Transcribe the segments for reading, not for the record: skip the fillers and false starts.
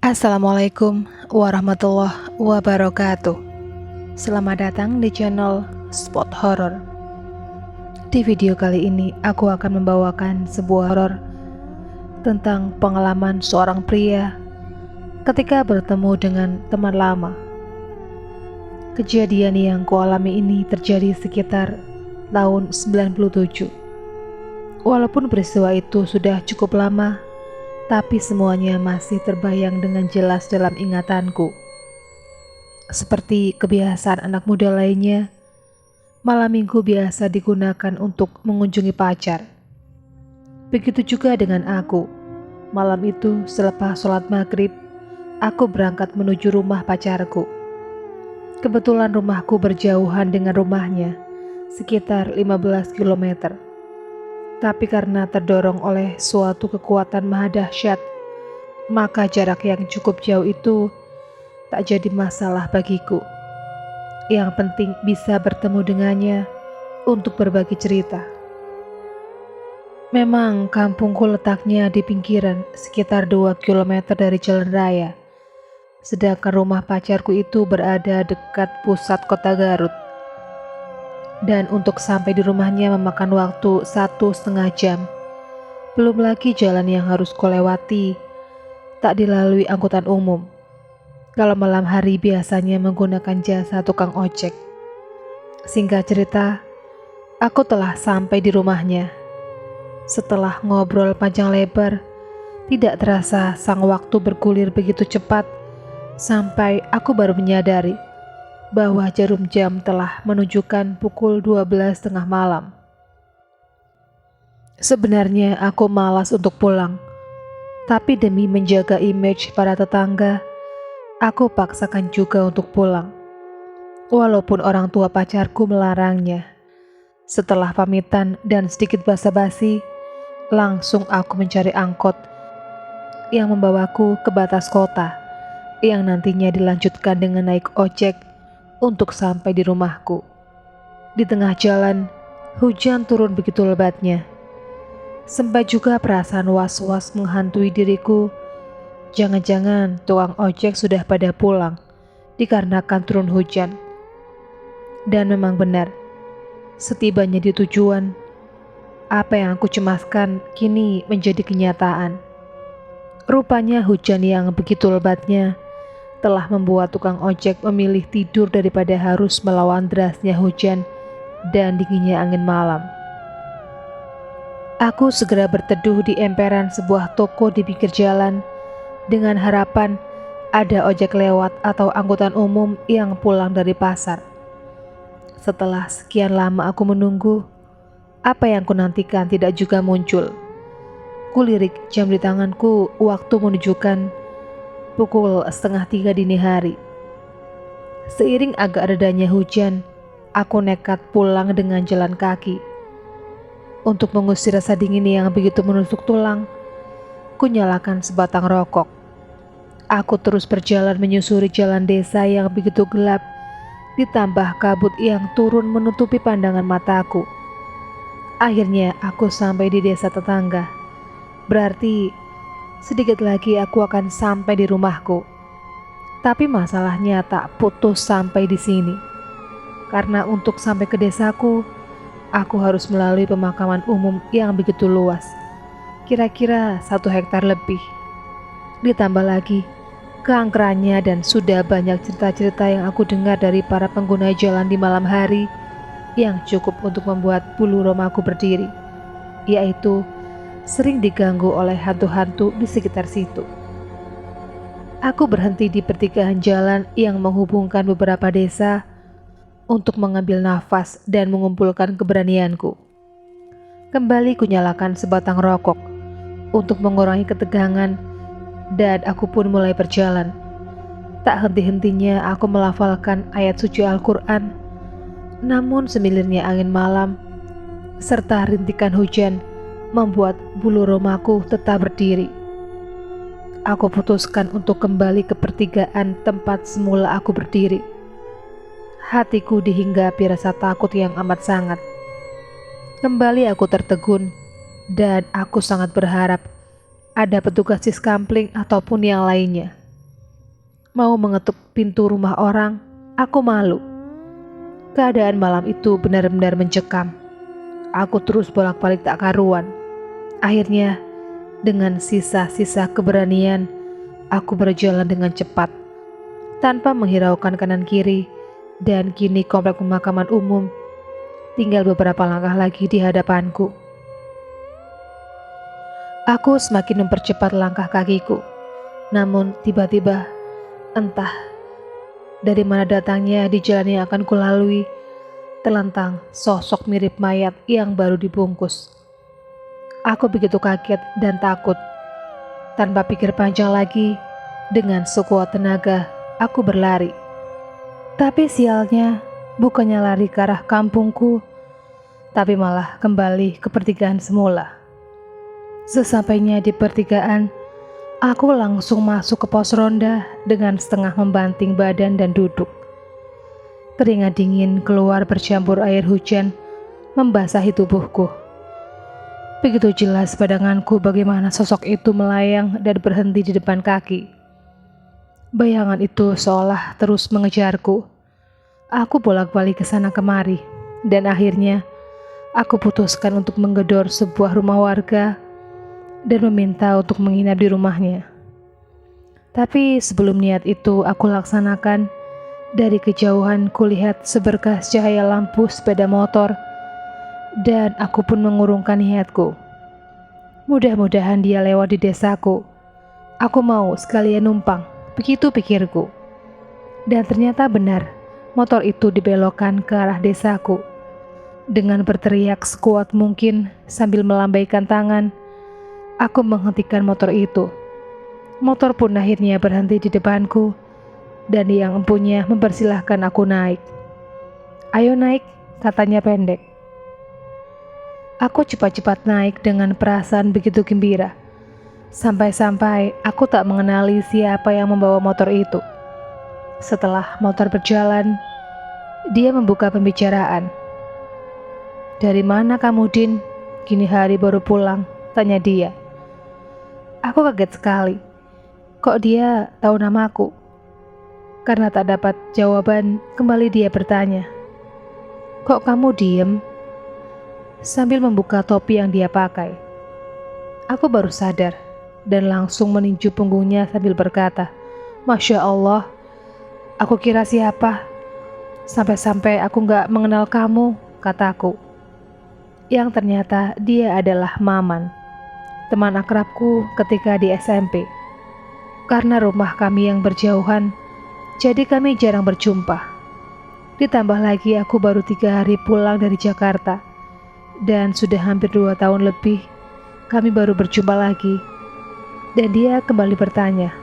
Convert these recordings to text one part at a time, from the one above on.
Assalamualaikum warahmatullahi wabarakatuh. Selamat datang di channel Spot Horror. Di video kali ini aku akan membawakan sebuah horor tentang pengalaman seorang pria ketika bertemu dengan teman lama. Kejadian yang kualami ini terjadi sekitar tahun 97. Walaupun peristiwa itu sudah cukup lama, tapi semuanya masih terbayang dengan jelas dalam ingatanku. Seperti kebiasaan anak muda lainnya, malam minggu biasa digunakan untuk mengunjungi pacar. Begitu juga dengan aku. Malam itu selepas sholat maghrib, aku berangkat menuju rumah pacarku. Kebetulan rumahku berjauhan dengan rumahnya, sekitar 15 km. Tapi karena terdorong oleh suatu kekuatan maha dahsyat, maka jarak yang cukup jauh itu tak jadi masalah bagiku. Yang penting bisa bertemu dengannya untuk berbagi cerita. Memang kampungku letaknya di pinggiran sekitar 2 km dari jalan raya, sedangkan rumah pacarku itu berada dekat pusat kota Garut. Dan untuk sampai di rumahnya memakan waktu 1,5 jam. Belum lagi jalan yang harus kulewati tak dilalui angkutan umum. Kalau malam hari biasanya menggunakan jasa tukang ojek. Singkat cerita, aku telah sampai di rumahnya. Setelah ngobrol panjang lebar, tidak terasa sang waktu bergulir begitu cepat, sampai aku baru menyadari bahwa jarum jam telah menunjukkan pukul 12:30 malam. Sebenarnya aku malas untuk pulang, tapi demi menjaga image para tetangga, aku paksakan juga untuk pulang. Walaupun orang tua pacarku melarangnya. Setelah pamitan dan sedikit basa-basi, langsung aku mencari angkot yang membawaku ke batas kota, yang nantinya dilanjutkan dengan naik ojek untuk sampai di rumahku. Di tengah jalan, hujan turun begitu lebatnya. Sempat juga perasaan was-was menghantui diriku. Jangan-jangan tukang ojek sudah pada pulang dikarenakan turun hujan. Dan memang benar, setibanya di tujuan, apa yang aku cemaskan kini menjadi kenyataan. Rupanya hujan yang begitu lebatnya telah membuat tukang ojek memilih tidur daripada harus melawan derasnya hujan dan dinginnya angin malam. Aku segera berteduh di emperan sebuah toko di pinggir jalan dengan harapan ada ojek lewat atau angkutan umum yang pulang dari pasar. Setelah sekian lama aku menunggu, apa yang kunantikan tidak juga muncul. Kulirik jam di tanganku, waktu menunjukkan pukul 2:30 dini hari. Seiring agak redanya hujan, aku nekat pulang dengan jalan kaki. Untuk mengusir rasa dingin yang begitu menusuk tulang, kunyalakan sebatang rokok. Aku terus berjalan menyusuri jalan desa yang begitu gelap, ditambah kabut yang turun menutupi pandangan mataku. Akhirnya aku sampai di desa tetangga. Berarti sedikit lagi aku akan sampai di rumahku. Tapi masalahnya tak putus sampai di sini. Karena untuk sampai ke desaku, aku harus melalui pemakaman umum yang begitu luas. Kira-kira 1 hektar lebih. Ditambah lagi keangkerannya dan sudah banyak cerita-cerita yang aku dengar dari para pengguna jalan di malam hari yang cukup untuk membuat bulu romaku berdiri, yaitu sering diganggu oleh hantu-hantu di sekitar situ. Aku berhenti di pertigaan jalan yang menghubungkan beberapa desa untuk mengambil nafas dan mengumpulkan keberanianku. Kembali kunyalakan sebatang rokok untuk mengurangi ketegangan dan aku pun mulai berjalan. Tak henti-hentinya aku melafalkan ayat suci Al-Quran, namun semilirnya angin malam serta rintikan hujan membuat bulu romaku tetap berdiri. Aku putuskan untuk kembali ke pertigaan tempat semula aku berdiri. Hatiku dihinggapi rasa takut yang amat sangat. Kembali aku tertegun dan aku sangat berharap ada petugas siskampling ataupun yang lainnya. Mau mengetuk pintu rumah orang, aku malu. Keadaan malam itu benar-benar mencekam. Aku terus bolak-balik tak karuan. Akhirnya, dengan sisa-sisa keberanian, aku berjalan dengan cepat, tanpa menghiraukan kanan kiri, dan kini komplek pemakaman umum tinggal beberapa langkah lagi di hadapanku. Aku semakin mempercepat langkah kakiku, namun tiba-tiba, entah dari mana datangnya di jalan yang akan kulalui, terlentang sosok mirip mayat yang baru dibungkus. Aku begitu kaget dan takut. Tanpa pikir panjang lagi, dengan sekuat tenaga, aku berlari. Tapi sialnya, bukannya lari ke arah kampungku, tapi malah kembali ke pertigaan semula. Sesampainya di pertigaan, aku langsung masuk ke pos ronda dengan setengah membanting badan dan duduk. Keringat dingin keluar bercampur air hujan membasahi tubuhku. Begitu jelas pandanganku bagaimana sosok itu melayang dan berhenti di depan kaki. Bayangan itu seolah terus mengejarku. Aku bolak-balik ke sana kemari, dan akhirnya aku putuskan untuk menggedor sebuah rumah warga dan meminta untuk menginap di rumahnya. Tapi sebelum niat itu aku laksanakan, dari kejauhan kulihat seberkas cahaya lampu sepeda motor, dan aku pun mengurungkan niatku. Mudah-mudahan dia lewat di desaku. Aku mau sekalian numpang, begitu pikirku. Dan ternyata benar, motor itu dibelokkan ke arah desaku. Dengan berteriak sekuat mungkin sambil melambaikan tangan, aku menghentikan motor itu. Motor pun akhirnya berhenti di depanku, dan yang empunya mempersilahkan aku naik. "Ayo naik," katanya pendek. Aku cepat-cepat naik dengan perasaan begitu gembira. Sampai-sampai aku tak mengenali siapa yang membawa motor itu. Setelah motor berjalan, dia membuka pembicaraan. "Dari mana kamu, Din? Gini hari baru pulang," tanya dia. Aku kaget sekali. Kok dia tahu namaku? Karena tak dapat jawaban, kembali dia bertanya, "Kok kamu diem?" Sambil membuka topi yang dia pakai. Aku baru sadar dan langsung meninju punggungnya sambil berkata, "Masya Allah, aku kira siapa? Sampai-sampai aku gak mengenal kamu," kataku. Yang ternyata dia adalah Maman, teman akrabku ketika di SMP. Karena rumah kami yang berjauhan, jadi kami jarang berjumpa. Ditambah lagi aku baru 3 hari pulang dari Jakarta, dan sudah hampir 2 tahun lebih kami baru berjumpa lagi. Dan dia kembali bertanya,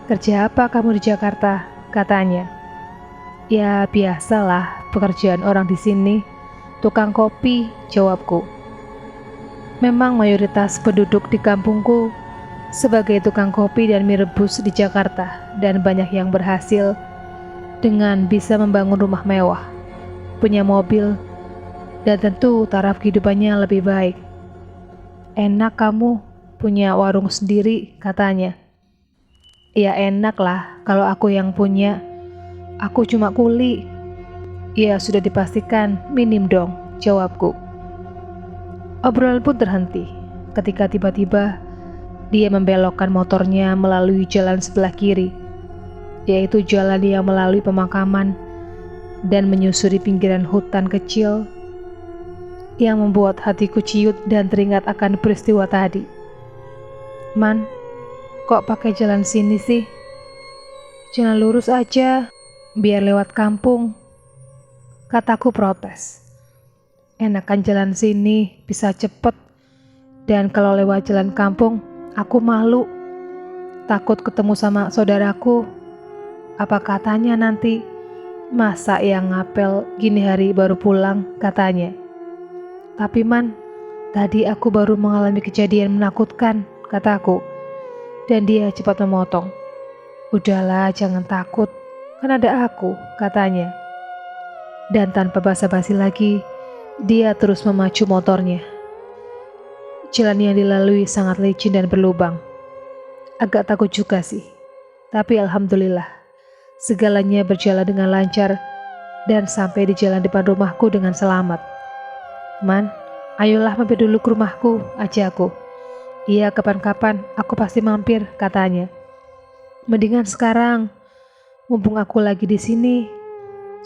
"Kerja apa kamu di Jakarta?" katanya. "Ya biasalah pekerjaan orang di sini, tukang kopi," jawabku. Memang mayoritas penduduk di kampungku sebagai tukang kopi dan mie rebus di Jakarta, dan banyak yang berhasil dengan bisa membangun rumah mewah, punya mobil, dan tentu taraf kehidupannya lebih baik. "Enak kamu punya warung sendiri," katanya. "Ya enak lah kalau aku yang punya. Aku cuma kuli." "Ya sudah dipastikan minim dong," jawabku. Obrolan pun terhenti ketika tiba-tiba dia membelokkan motornya melalui jalan sebelah kiri, yaitu jalan yang melalui pemakaman dan menyusuri pinggiran hutan kecil, yang membuat hatiku ciut dan teringat akan peristiwa tadi. "Man, kok pakai jalan sini sih? Jalan lurus aja, biar lewat kampung," kataku protes. "Enakan jalan sini, bisa cepet. Dan kalau lewat jalan kampung, aku malu. Takut ketemu sama saudaraku. Apa katanya nanti? Masa yang ngapel gini hari baru pulang," katanya. "Tapi Man, tadi aku baru mengalami kejadian menakutkan," kataku. Dan dia cepat memotong. "Udahlah, jangan takut, kan ada aku," katanya. Dan tanpa basa-basi lagi, dia terus memacu motornya. Jalan yang dilalui sangat licin dan berlubang. Agak takut juga sih, Tapi alhamdulillah, segalanya berjalan dengan lancar dan sampai di jalan depan rumahku dengan selamat. Man, ayolah mampir dulu ke rumahku, ajakku. Iya, kapan-kapan aku pasti mampir, katanya. Mendingan sekarang, mumpung aku lagi di sini.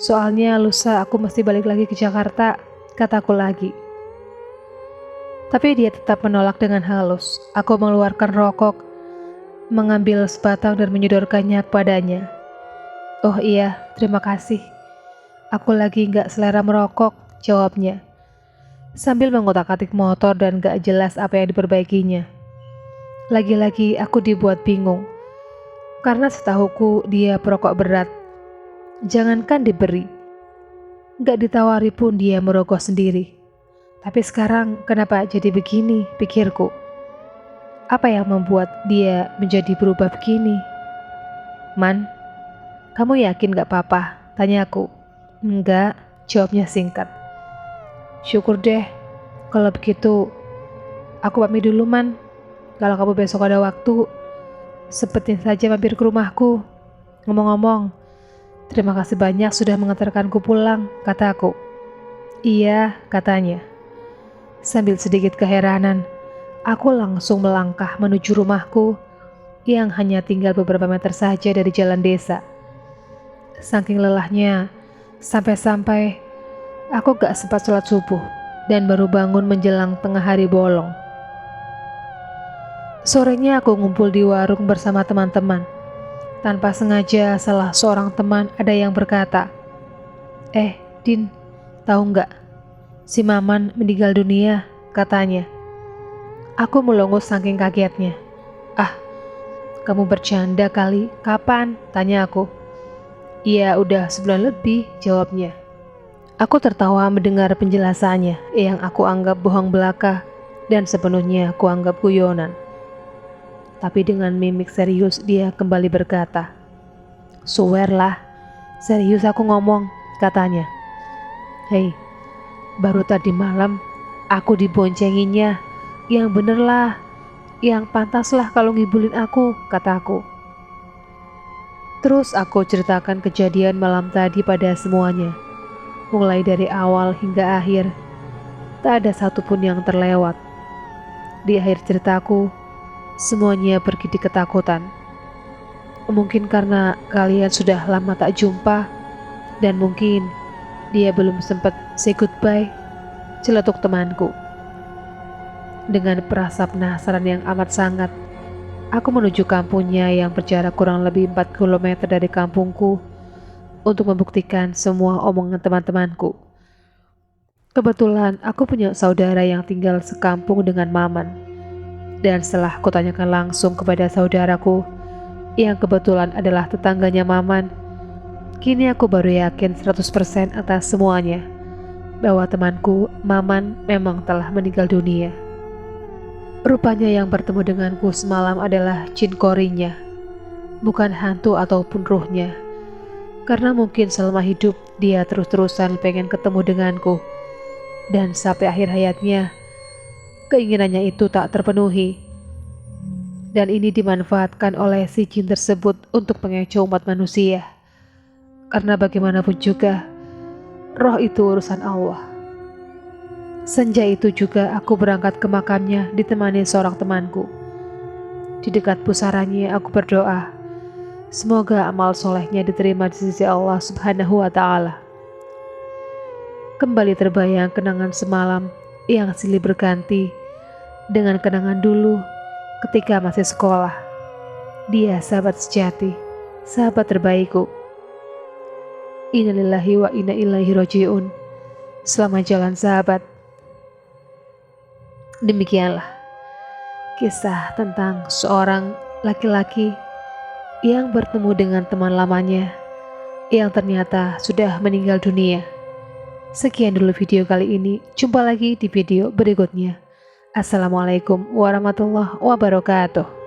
Soalnya lusa aku mesti balik lagi ke Jakarta, kataku lagi. Tapi dia tetap menolak dengan halus. Aku mengeluarkan rokok, mengambil sebatang dan menyodorkannya kepadanya. Oh iya, terima kasih. Aku lagi gak selera merokok, jawabnya. Sambil mengotak-atik motor dan gak jelas apa yang diperbaikinya. Lagi-lagi aku dibuat bingung. Karena setahuku dia perokok berat. Jangankan diberi, gak ditawari pun dia merogoh sendiri. Tapi sekarang kenapa jadi begini, pikirku. Apa yang membuat dia menjadi berubah begini? Man, kamu yakin gak apa-apa? Tanyaku. Enggak, jawabnya singkat. Syukur deh, kalau begitu aku pamit dulu, Man. Kalau kamu besok ada waktu, sempetin saja mampir ke rumahku. Ngomong-ngomong, terima kasih banyak sudah mengantarkanku pulang, kataku. Iya, katanya. Sambil sedikit keheranan, aku langsung melangkah menuju rumahku yang hanya tinggal beberapa meter saja dari jalan desa. Saking lelahnya, sampai-sampai aku gak sempat sholat subuh dan baru bangun menjelang tengah hari bolong. Sorenya aku ngumpul di warung bersama teman-teman. Tanpa sengaja salah seorang teman ada yang berkata, Din, tahu gak? Si Maman meninggal dunia, katanya. Aku melongo saking kagetnya. Ah, kamu bercanda kali, kapan? Tanya aku. Iya, udah sebulan lebih, jawabnya. Aku tertawa mendengar penjelasannya yang aku anggap bohong belaka dan sepenuhnya aku anggap guyonan. Tapi dengan mimik serius dia kembali berkata, Swear lah, serius aku ngomong, katanya. Hei, baru tadi malam aku diboncenginya. Yang bener lah, yang pantas lah kalau ngibulin aku, kataku. Terus aku ceritakan kejadian malam tadi pada semuanya. Mulai dari awal hingga akhir, tak ada satupun yang terlewat. Di akhir ceritaku, semuanya pergi di ketakutan. Mungkin karena kalian sudah lama tak jumpa, dan mungkin dia belum sempat say goodbye, celetuk temanku. Dengan perasa penasaran yang amat sangat, aku menuju kampungnya yang berjarak kurang lebih 4 km dari kampungku untuk membuktikan semua omongan teman-temanku. Kebetulan aku punya saudara yang tinggal sekampung dengan Maman. Dan setelah kutanyakan langsung kepada saudaraku yang kebetulan adalah tetangganya Maman, kini aku baru yakin 100% atas semuanya bahwa temanku Maman memang telah meninggal dunia. Rupanya yang bertemu denganku semalam adalah jin korinya, bukan hantu ataupun ruhnya. Karena mungkin selama hidup dia terus-terusan pengen ketemu denganku, dan sampai akhir hayatnya keinginannya itu tak terpenuhi. Dan ini dimanfaatkan oleh si jin tersebut untuk mengecoh umat manusia. Karena bagaimanapun juga, roh itu urusan Allah. Senja itu juga aku berangkat ke makamnya ditemani seorang temanku. Di dekat pusaranya aku berdoa, semoga amal solehnya diterima di sisi Allah Subhanahu wa Ta'ala. Kembali terbayang kenangan semalam yang silih berganti dengan kenangan dulu ketika masih sekolah. Dia sahabat sejati, sahabat terbaikku. Innalillahi wa inna ilaihi raji'un. Selamat jalan sahabat. Demikianlah kisah tentang seorang laki-laki yang bertemu dengan teman lamanya yang ternyata sudah meninggal dunia. Sekian dulu video kali ini. Jumpa lagi di video berikutnya. Assalamualaikum warahmatullahi wabarakatuh.